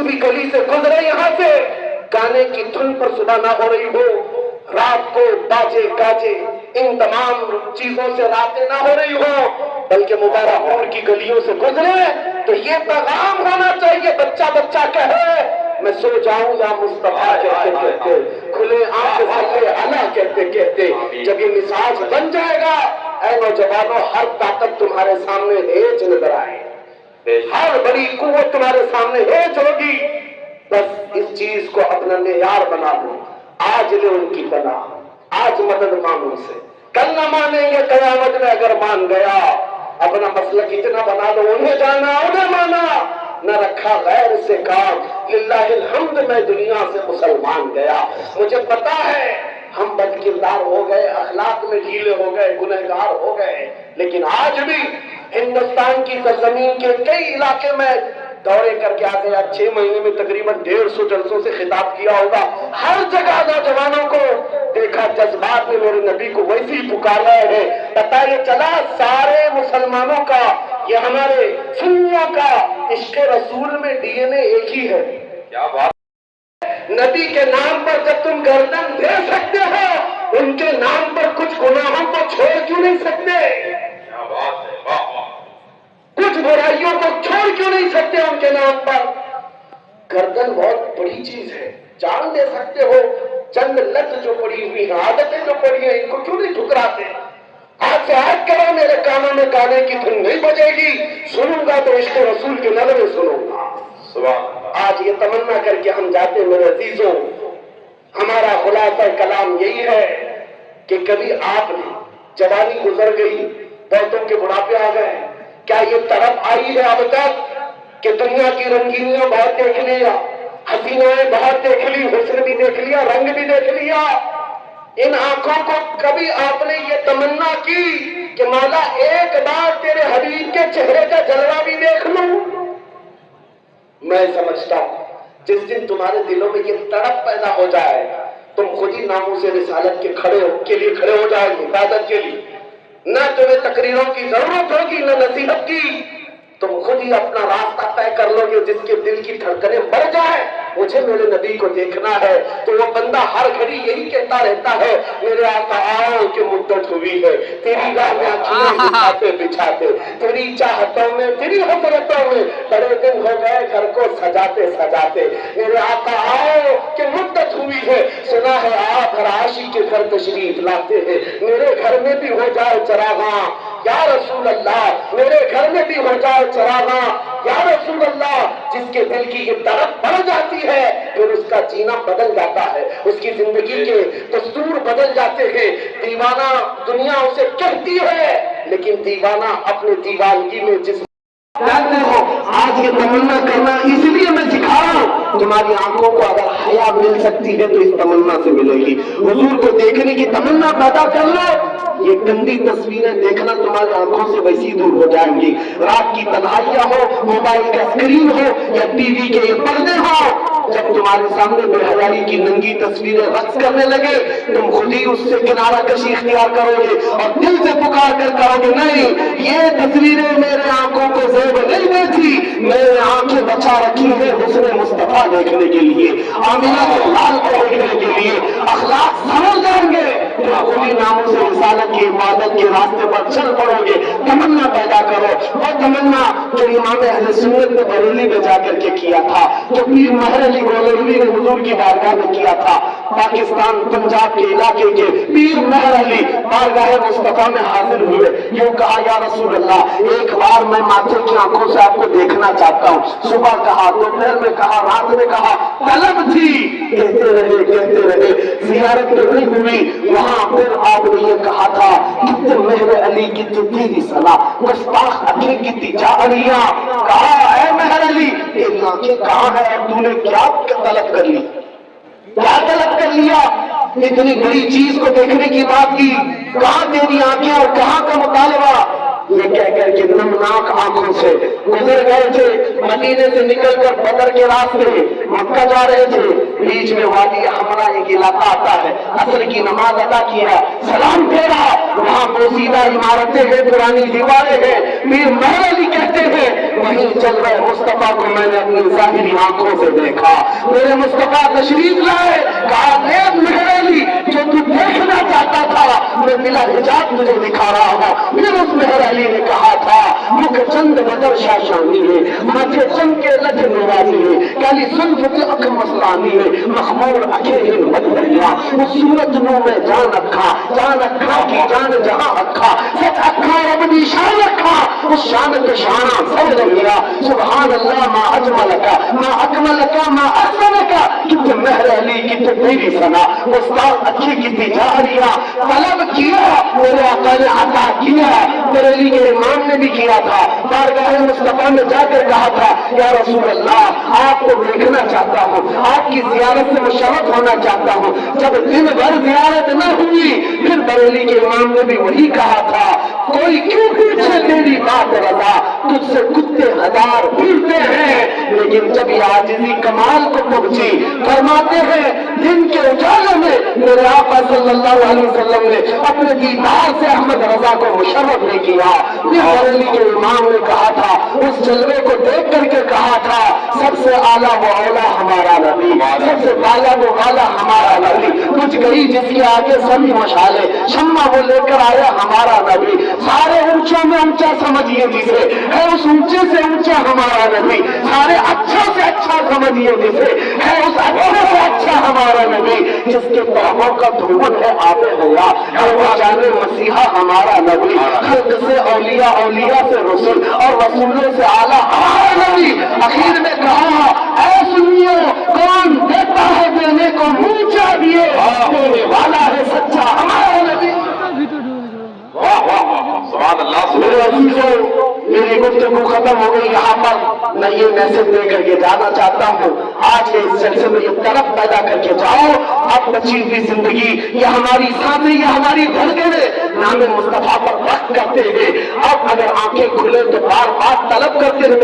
भी गली से गुजरे यहाँ से, गाने की धुन पर सुबह ना हो रही हो, रात को बाजे गाजे इन तमाम चीजों से रातें ना हो रही हो, बल्कि मुबारकपुर की गलियों से गुजरे तो ये पैगाम होना चाहिए, बच्चा बच्चा कहे मैं सो जाऊं या मुस्तफा कहते कहते, खुले आंख से अला कहते कहते, जब ये मिजाज बन जाएगा ऐ नौजवानों, हर ताकत तुम्हारे सामने हेज नजर आए, हर बड़ी कुव्वत तुम्हारे सामने हेज होगी। बस इस चीज को अपना नेयार बना दो, आज ले उनकी पनाह, आज मदद मांगो उनसे, कल ना मानेंगे कयामत में अगर मान गया। अपना मसलक इतना बना दो, उन्हें जाना उन्हें माना, न रखा गैर से काम, लिल्लाहिल हम्द मैं दुनिया से मुसलमान गया। मुझे पता है हम बदकिरदार हो गए, अखलाक में ढीले हो गए, गुनहगार हो गए, लेकिन आज भी हिंदुस्तान की सरजमीन के कई इलाके में दौरे करके आ गया, 6 महीने में तकरीबन 150 जलसों से खिताब किया होगा, हर जगह नौजवानों को देखा, जज्बात में मेरे नबी को वैसे ही पुकार रहे हैं। पता ये चला सारे मुसलमानों का, ये हमारे सुन्नियों का इश्क़ रसूल में डीएनए एक ही है। क्या बात, नबी के नाम पर जब तुम गर्दन दे सकते हो, उनके नाम पर कुछ गुनाहों को छोड़ क्यों नहीं सकते? क्या बात है, कुछ बुराइयों को छोड़ क्यों नहीं सकते उनके नाम पर? गर्दन बहुत बड़ी चीज है, जान दे सकते हो, चंद लत जो पड़ी हुई है, आदतें जो पड़ी है, इनको क्यों नहीं ठुकराते? आज से आज करो, मेरे कानों में गाने की धुन नहीं बजेगी, सुनूंगा तो इश्क़ रसूल के नगमे सुनूंगा। आज ये तमन्ना करके हम जाते मेरे अजीजों, हमारा खुलासा कलाम यही है कि कभी आपने जवानी गुजर गई, बहुतों के बुढ़ापे आ गए, क्या ये तरफ आई है अब तक कि दुनिया की रंगीनियां बहुत देख लिया, हसीनाएं बहुत देख ली, हुस्न भी देख लिया, रंग भी देख लिया, इन आंखों को कभी आपने ये तमन्ना की कि मौला एक बार तेरे हबीब के चेहरे का जलवा भी देख लूं? मैं समझता हूं जिस दिन तुम्हारे दिलों में ये तड़प पैदा हो जाए, तुम खुद ही नामों से रिसालत के लिए खड़े हो जाओगे, इबादत के लिए। न तुम्हें तकरीरों की जरूरत होगी, न नसीहत की, तुम खुद ही अपना रास्ता तय कर लोगे। जिसके दिल की धड़कनें बढ़ जाए, मुझे मेरे नबी को देखना है, तो वो बंदा हर घड़ी यही कहता रहता है, मेरे आका आओ कि मुद्दत हुई है, तेरी राह में आँखें बिछाते बिछाते, तेरी चाहतों में, तेरी हसरतों में बड़े दिन हो गए घर को सजाते सजाते, मेरे आका आओ कि मुद्दत हुई है। सुना है आप हर आशिक के घर तशरीफ लाते हैं, मेरे घर में भी हो जाए चरागा या रसूल अल्लाह, मेरे घर में भी हो जाए चरागा या रसूल अल्लाह। जिसके दिल की ये तड़प बढ़ जाती है, फिर उसका जीना बदल जाता है, उसकी जिंदगी के दस्तूर बदल जाते हैं। दीवाना दुनिया उसे कहती है, लेकिन दीवाना अपने दीवानगी में जिस जानते हो, आज ये तमन्ना करना इसलिए मैं सिखा रहा हूं, तुम्हारी आंखों को अगर हया मिल सकती है तो इस तमन्ना से मिलेगी। हुजूर को देखने की तमन्ना पैदा कर लो, ये गंदी तस्वीरें देखना तुम्हारी आंखों से वैसी दूर हो जाएंगी। रात की तन्हाइयां हो, मोबाइल का स्क्रीन हो या टीवी के पर्दे हो, जब तुम्हारे सामने बेहयाई की नंगी तस्वीरें रक्स करने लगे, तुम खुद ही उससे किनारा कशी इख्तियार करोगे और दिल से पुकार कर कहोगे, नहीं, ये तस्वीरें मेरे आंखों को ज़ेब नहीं देती, मैंने आंखें बचा रखी है हुस्न मुस्तफा देखने के लिए, आमिना के लाल को देखने के लिए। अखलाक समझ जाएंगे, खुली नामों से रिसालत की इबादत के रास्ते पर चल पड़ोगे। तमन्ना पैदा करो, वो तमन्ना जो इमाम अहले सुन्नत ने बरेली में जाकर के किया था, जो पीर महर अली गोलवी ने हुजूर की बारगाह में किया था। पाकिस्तान पंजाब के इलाके के पीर महर अली बारगाह मुस्तफा में हाजिर हुए, यूं कहा, या रसूल अल्लाह, एक बार मैं माथे की आंखों से आपको देखना चाहता हूँ। सुबह कहा, दोपहर में कहा, रात में कहा, तलब थी, कहते रहे, जियारत तो नहीं हुई। वहां फिर आपने ये कहा था, कितने महर अली की तो तेरी सलाह, गुस्ताख आंखें की तिजा अलिया। कहा, ऐ महर अली, तेरी आंखें कहाँ है? तूने क्या तलब कर ली, क्या तलब कर लिया? इतनी बड़ी चीज को देखने की बात की, कहाँ तेरी आंखें और कहाँ का मुतालबा? ये कहकर के नमनाक आंखों से गुजर गए थे। मदीने से निकलकर बदर के रास्ते मक्का जा रहे थे, बीच में वादी हमरा एक इलाका आता है, असर की नमाज अदा किया, सलाम फेरा, वहां पोसीदा इमारतें हैं, पुरानी दीवारें हैं, पीर मेहर अली कहते हैं वहीं चल रहे मुस्तफा को मैंने अपनी जाहिरी आंखों से देखा। मेरे मुस्तफा तशरीफ लाए, कहा मेहर अली जो तू देखना चाहता था मैं बिला हिजाब तुझे दिखा रहा हूं। फिर उस मेहर अली ने कहा था मुख चंद बदर शाशानी है, माथे चमके लठ नवाजी है, काली सुल्फ के अख मस्तानी है, मखमूर अखे हिन बदरिया, उस सूरत नो में जान अखा की जान जहां अखा, सच अखा रब दी शान अखा, उस शान के शाना समझ गया। सुभान अल्लाह मा अजमल का मा अकमल का मा अहसन का, कितने मेहर अली कितने तेरी सना, उस्ताद अच्छी कितनी जारिया, तलब किया मेरे आका ने अता किया, मेरे लिए इमाम ने भी किया था। बारगाह मुस्तफा में जाकर कहा था या रसूल अल्लाह आपको देखना चाहता हूँ, आपकी जियारत से मुशर्रफ होना चाहता हूँ। जब दिन भर जियारत न हुई फिर बरेली के इमाम ने भी वही कहा था कोई क्यों पूछे तेरी बात रजा, तुझसे कुत्ते हजार फिरते हैं। लेकिन जब ये आजिज़ी कमाल को पहुंची फरमाते हैं दिन के उजाले में मेरे आका सल्लल्लाहु अलैहि वसल्लम ने अपने दीदार से अहमद रजा को मुशर्रफ ने किया। फिर बरेली के इमाम ने कहा था उस जलवे को देख करके कहा था सबसे आला वो औला हमारा नबी, सबसे बाला वो वाला हमारा नबी, कुछ गई जिसके आगे सभी मशाले, शम्मा वो लेकर आया हमारा नबी, सारे ऊंचों में ऊंचा समझिए जिसे है उस ऊंचे से ऊंचा हमारा नबी, सारे अच्छा से अच्छा समझिए जिसे है उस अच्छे से अच्छा हमारा नबी, जिसके पापों का धुमन है आपे हुआ है वो जाने मसीहा हमारा नबी, खल्क से औलिया, औलिया से रसूल और रसूलों से आला हमारा नबी। आखिर में कहा ऐ सुनियो कौन देता है देने को मुंह चाहिए, देने वाला है सच्चा हमारा नबी। वाह वाह वाह सुभान अल्लाह। मेरे अजीजों मेरी गुफ्तगू खत्म हो गई यहाँ पर, मैं ये मैसेज दे करके जाना चाहता हूँ आज के इस जलसे में ये तरफ पैदा करके जाओ अब बची हुई जिंदगी ये हमारी सांसें ये हमारी धड़कनें नाम मुस्तफा पर वक्त करते हैं। अब अगर आंखें खुले तो बार बार तलब करते हैं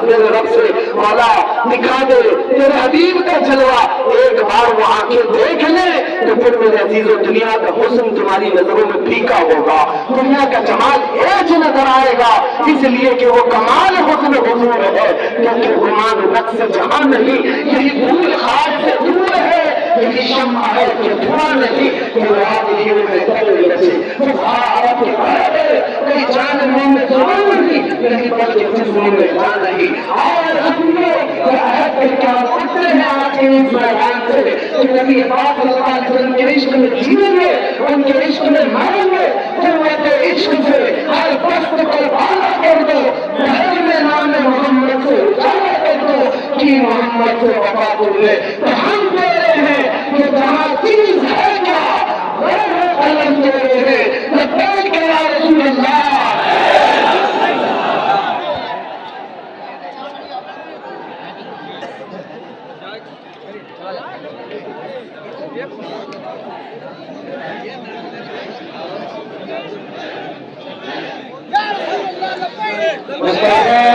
मेरे रब से मौला दिखा दे तेरे हबीब का जलवा, एक बार वो आंखें देख ले तो फिर मेरे अजीजों दुनिया का हुस्न तुम्हारी नजरों में फीका होगा, दुनिया का जमाल एज नजर आएगा, इसलिए कि वो कमाल हुस्न हुजूर है, क्योंकि गुमान नक्श जहां नहीं यही भूल खाक से दूर है, यही शम्मा है कि धुआं नहीं ये आदमी में तल बचे भारत के बराबर कोई जान में जुबान नहीं नहीं बल्कि जिस्म में जान नहीं। और सुनो राहत के क्या फैसले हैं आज के इस मैदान से कि नबी पाक सल्लल्लाहु अलैहि वसल्लम के इश्क में जीएंगे, उनके इश्क में मरेंगे, जन्नत इश्क से हर पस्त को भाला कर दो, घर में नाम मोहम्मद से उजाला कर दो कि मोहम्मद से वफा तुमने तो हम दे रहे हैं कि जहाँ चीज है क्या वो कलम दे रहे हैं लब्बैक या रसूल अल्लाह। मुस्तफा